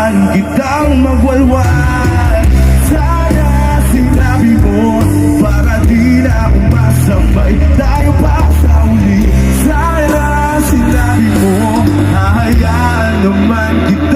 naman kitang magwalwal. Sana sinabi mo para di na umasabay tayo pa sa uli. Sana sinabi mo hahayaan naman kita